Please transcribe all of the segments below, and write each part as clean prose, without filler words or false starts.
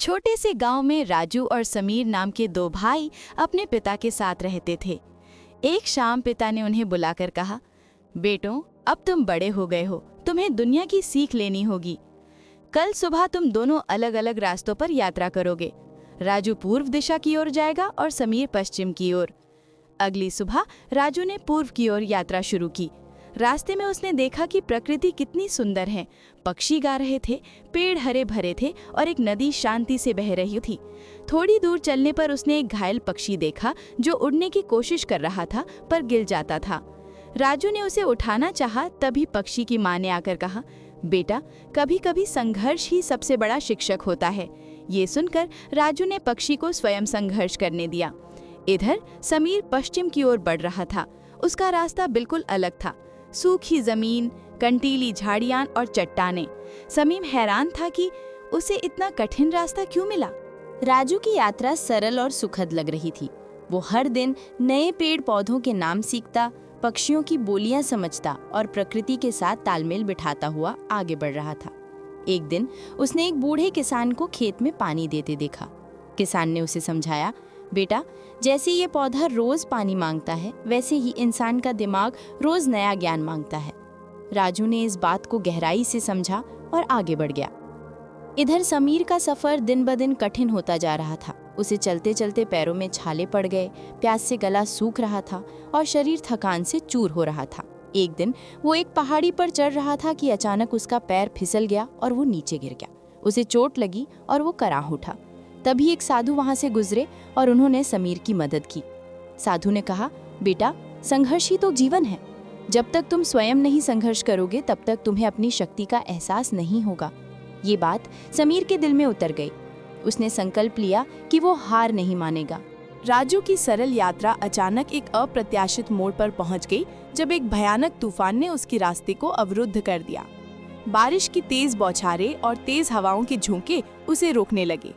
छोटे से गांव में राजू और समीर नाम के दो भाई अपने पिता के साथ रहते थे। एक शाम पिता ने उन्हें बुलाकर कहा, बेटों, अब तुम बड़े हो गए हो, तुम्हें दुनिया की सीख लेनी होगी। कल सुबह तुम दोनों अलग अलग रास्तों पर यात्रा करोगे। राजू पूर्व दिशा की ओर जाएगा और समीर पश्चिम की ओर। अगली सुबह राजू ने पूर्व की ओर यात्रा शुरू की। रास्ते में उसने देखा कि प्रकृति कितनी सुंदर है। पक्षी गा रहे थे, पेड़ हरे भरे थे और एक नदी शांति से बह रही थी। थोड़ी दूर चलने पर उसने एक घायल पक्षी देखा जो उड़ने की कोशिश कर रहा था पर गिर जाता था। राजू ने उसे उठाना चाहा, तभी पक्षी की मां ने आकर कहा, बेटा, कभी कभी संघर्ष ही सबसे बड़ा शिक्षक होता है। ये सुनकर राजू ने पक्षी को स्वयं संघर्ष करने दिया। इधर समीर पश्चिम की ओर बढ़ रहा था। उसका रास्ता बिल्कुल अलग था। सूखी जमीन, कंटीली झाड़ियां और चट्टानें। समीर हैरान था कि उसे इतना कठिन रास्ता क्यों मिला। राजू की यात्रा सरल और सुखद लग रही थी। वो हर दिन नए पेड़ पौधों के नाम सीखता, पक्षियों की बोलियां समझता और प्रकृति के साथ तालमेल बिठाता हुआ आगे बढ़ रहा था। एक दिन उसने एक बूढ़े किसान को खेत में पानी देते देखा। किसान ने उसे समझाया, बेटा, जैसे ये पौधा रोज पानी मांगता है, वैसे ही इंसान का दिमाग रोज नया ज्ञान मांगता है। राजू ने इस बात को गहराई से समझा और आगे बढ़ गया। इधर समीर का सफर दिन ब दिन कठिन होता जा रहा था। उसे चलते चलते पैरों में छाले पड़ गए, प्यास से गला सूख रहा था और शरीर थकान से चूर हो रहा था। एक दिन वो एक पहाड़ी पर चढ़ रहा था कि अचानक उसका पैर फिसल गया और वो नीचे गिर गया। उसे चोट लगी और वो कराह उठा। तभी एक साधु वहां से गुजरे और उन्होंने समीर की मदद की। साधु ने कहा, बेटा, संघर्ष ही तो जीवन है। जब तक तुम स्वयं नहीं संघर्ष करोगे तब तक तुम्हें अपनी शक्ति का एहसास नहीं होगा। ये बात समीर के दिल में उतर गई। उसने संकल्प लिया कि वो हार नहीं मानेगा। राजू की सरल यात्रा अचानक एक अप्रत्याशित मोड़ पर पहुंच गई, जब एक भयानक तूफान ने उसके रास्ते को अवरुद्ध कर दिया। बारिश की तेज बौछारें और तेज हवाओं के झोंके उसे रोकने लगे।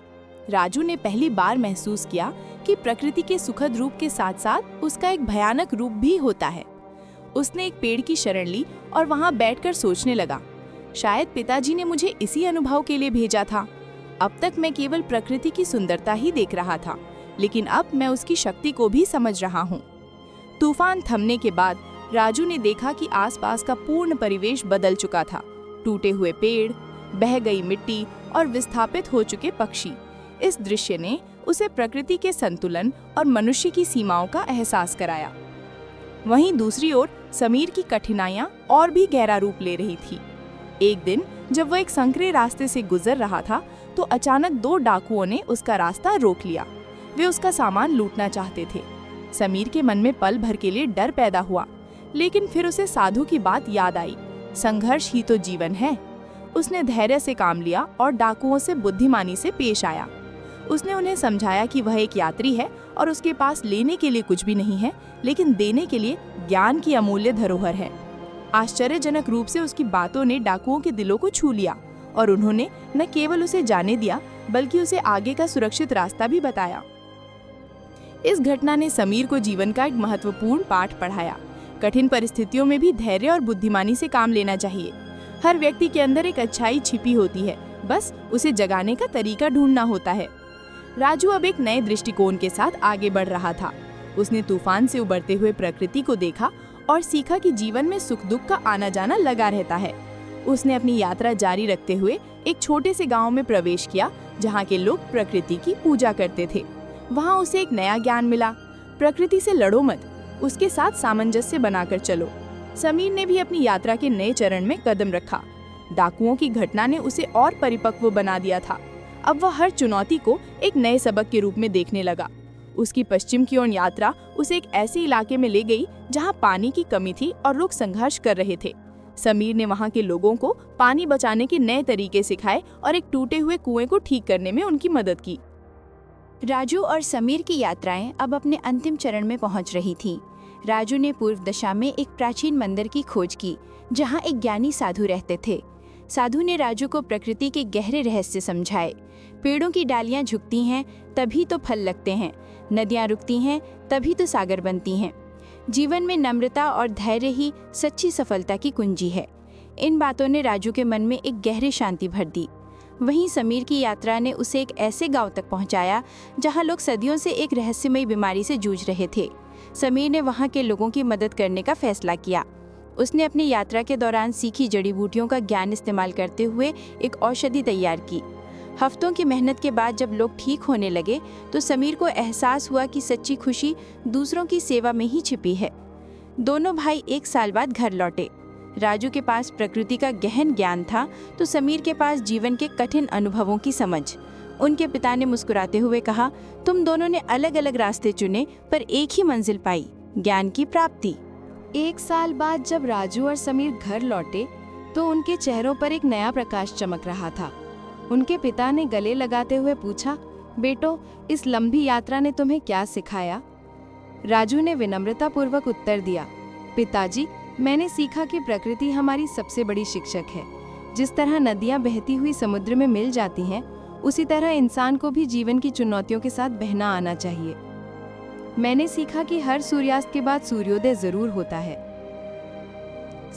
राजू ने पहली बार महसूस किया कि प्रकृति के सुखद रूप के साथ साथ उसका एक भयानक रूप भी होता है। उसने एक पेड़ की शरण ली और वहां बैठकर सोचने लगा, शायद पिताजी ने मुझे इसी अनुभव के लिए भेजा था। अब तक मैं केवल प्रकृति की सुंदरता ही देख रहा था, लेकिन अब मैं उसकी शक्ति को भी समझ रहा हूँ। तूफान थमने के बाद राजू ने देखा कि आसपास का पूर्ण परिवेश बदल चुका था। टूटे हुए पेड़, बह गई मिट्टी और विस्थापित हो चुके पक्षी। इस दृश्य ने उसे प्रकृति के संतुलन और मनुष्य की सीमाओं का एहसास कराया। वहीं दूसरी ओर समीर की कठिनाइयां और भी गहरा रूप ले रही थी। एक दिन जब वह एक संकरे रास्ते से गुजर रहा था तो अचानक दो डाकुओं ने उसका रास्ता रोक लिया। वे उसका सामान लूटना चाहते थे। समीर के मन में पल भर के लिए डर पैदा हुआ, लेकिन फिर उसे साधु की बात याद आई, संघर्ष ही तो जीवन है। उसने धैर्य से काम लिया और डाकुओं से बुद्धिमानी से पेश आया। उसने उन्हें समझाया कि वह एक यात्री है और उसके पास लेने के लिए कुछ भी नहीं है, लेकिन देने के लिए ज्ञान की अमूल्य धरोहर है। आश्चर्यजनक रूप से उसकी बातों ने डाकुओं के दिलों को छू लिया और उन्होंने न केवल उसे जाने दिया बल्कि उसे आगे का सुरक्षित रास्ता भी बताया। इस घटना ने समीर को जीवन का एक महत्वपूर्ण पाठ पढ़ाया। कठिन परिस्थितियों में भी धैर्य और बुद्धिमानी से काम लेना चाहिए। हर व्यक्ति के अंदर एक अच्छाई छिपी होती है, बस उसे जगाने का तरीका ढूंढना होता है। राजू अब एक नए दृष्टिकोण के साथ आगे बढ़ रहा था। उसने तूफान से उबरते हुए प्रकृति को देखा और सीखा कि जीवन में सुख दुख का आना जाना लगा रहता है। उसने अपनी यात्रा जारी रखते हुए एक छोटे से गांव में प्रवेश किया, जहां के लोग प्रकृति की पूजा करते थे। वहां उसे एक नया ज्ञान मिला, प्रकृति से लड़ो मत, उसके साथ सामंजस्य बनाकर चलो। समीर ने भी अपनी यात्रा के नए चरण में कदम रखा। डाकुओं की घटना ने उसे और परिपक्व बना दिया था। अब वह हर चुनौती को एक नए सबक के रूप में देखने लगा। उसकी पश्चिम की ओर यात्रा उसे एक ऐसे इलाके में ले गई जहां पानी की कमी थी और लोग संघर्ष कर रहे थे। समीर ने वहां के लोगों को पानी बचाने के नए तरीके सिखाए और एक टूटे हुए कुएं को ठीक करने में उनकी मदद की। राजू और समीर की यात्राएं अब अपने अंतिम चरण में पहुंच रही थीं। राजू ने पूर्व दिशा में एक प्राचीन मंदिर की खोज की, जहां एक ज्ञानी साधु रहते थे। साधु ने राजू को प्रकृति के गहरे रहस्य समझाए। पेड़ों की डालियां झुकती हैं तभी तो फल लगते हैं, नदियां रुकती हैं तभी तो सागर बनती हैं। जीवन में नम्रता और धैर्य ही सच्ची सफलता की कुंजी है। इन बातों ने राजू के मन में एक गहरी शांति भर दी। वहीं समीर की यात्रा ने उसे एक ऐसे गांव तक पहुंचाया जहां लोग सदियों से एक रहस्यमयी बीमारी से जूझ रहे थे। समीर ने वहां के लोगों की मदद करने का फैसला किया। उसने अपनी यात्रा के दौरान सीखी जड़ी बूटियों का ज्ञान इस्तेमाल करते हुए एक औषधि तैयार की। हफ्तों की मेहनत के बाद जब लोग ठीक होने लगे तो समीर को एहसास हुआ कि सच्ची खुशी दूसरों की सेवा में ही छिपी है। दोनों भाई 1 साल बाद घर लौटे। राजू के पास प्रकृति का गहन ज्ञान था तो समीर के पास जीवन के कठिन अनुभवों की समझ। उनके पिता ने मुस्कुराते हुए कहा, तुम दोनों ने अलग अलग रास्ते चुने पर एक ही मंजिल पाई, ज्ञान की प्राप्ति। 1 साल बाद जब राजू और समीर घर लौटे तो उनके चेहरों पर एक नया प्रकाश चमक रहा था। उनके पिता ने गले लगाते हुए पूछा, बेटो, इस लंबी यात्रा ने तुम्हें क्या सिखाया? राजू ने विनम्रतापूर्वक उत्तर दिया, पिताजी, मैंने सीखा कि प्रकृति हमारी सबसे बड़ी शिक्षक है। जिस तरह नदियां बहती हुई समुद्र में मिल जाती हैं, उसी तरह इंसान को भी जीवन की चुनौतियों के साथ बहना आना चाहिए। मैंने सीखा कि हर सूर्यास्त के बाद सूर्योदय जरूर होता है।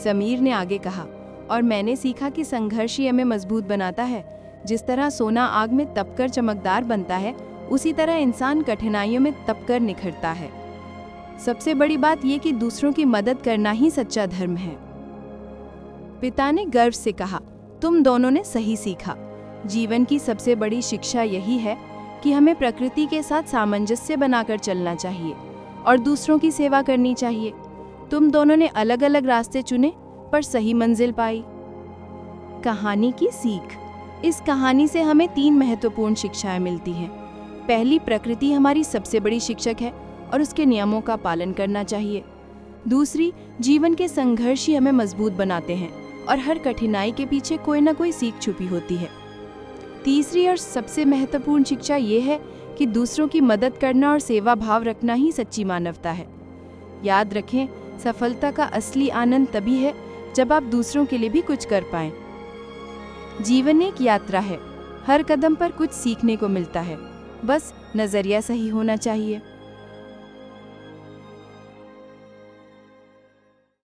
समीर ने आगे कहा, और मैंने सीखा कि संघर्ष ही हमें मजबूत बनाता है। जिस तरह सोना आग में तपकर चमकदार बनता है, उसी तरह इंसान कठिनाइयों में तपकर निखरता है। सबसे बड़ी बात यह कि दूसरों की मदद करना ही सच्चा धर्म है। पिता ने गर्व से कहा, तुम दोनों ने सही सीखा। जीवन की सबसे बड़ी शिक्षा यही है कि हमें प्रकृति के साथ सामंजस्य बनाकर चलना चाहिए और दूसरों की सेवा करनी चाहिए। तुम दोनों ने अलग अलग रास्ते चुने पर सही मंजिल पाई। कहानी की सीख। इस कहानी से हमें 3 महत्वपूर्ण शिक्षाएं मिलती हैं। पहली, प्रकृति हमारी सबसे बड़ी शिक्षक है और उसके नियमों का पालन करना चाहिए। दूसरी, जीवन के संघर्ष ही हमें मजबूत बनाते हैं और हर कठिनाई के पीछे कोई ना कोई सीख छुपी होती है। तीसरी और सबसे महत्वपूर्ण शिक्षा ये है कि दूसरों की मदद करना और सेवा भाव रखना ही सच्ची मानवता है। याद रखें, सफलता का असली आनंद तभी है जब आप दूसरों के लिए भी कुछ कर पाएं। जीवन एक यात्रा है, हर कदम पर कुछ सीखने को मिलता है, बस नजरिया सही होना चाहिए।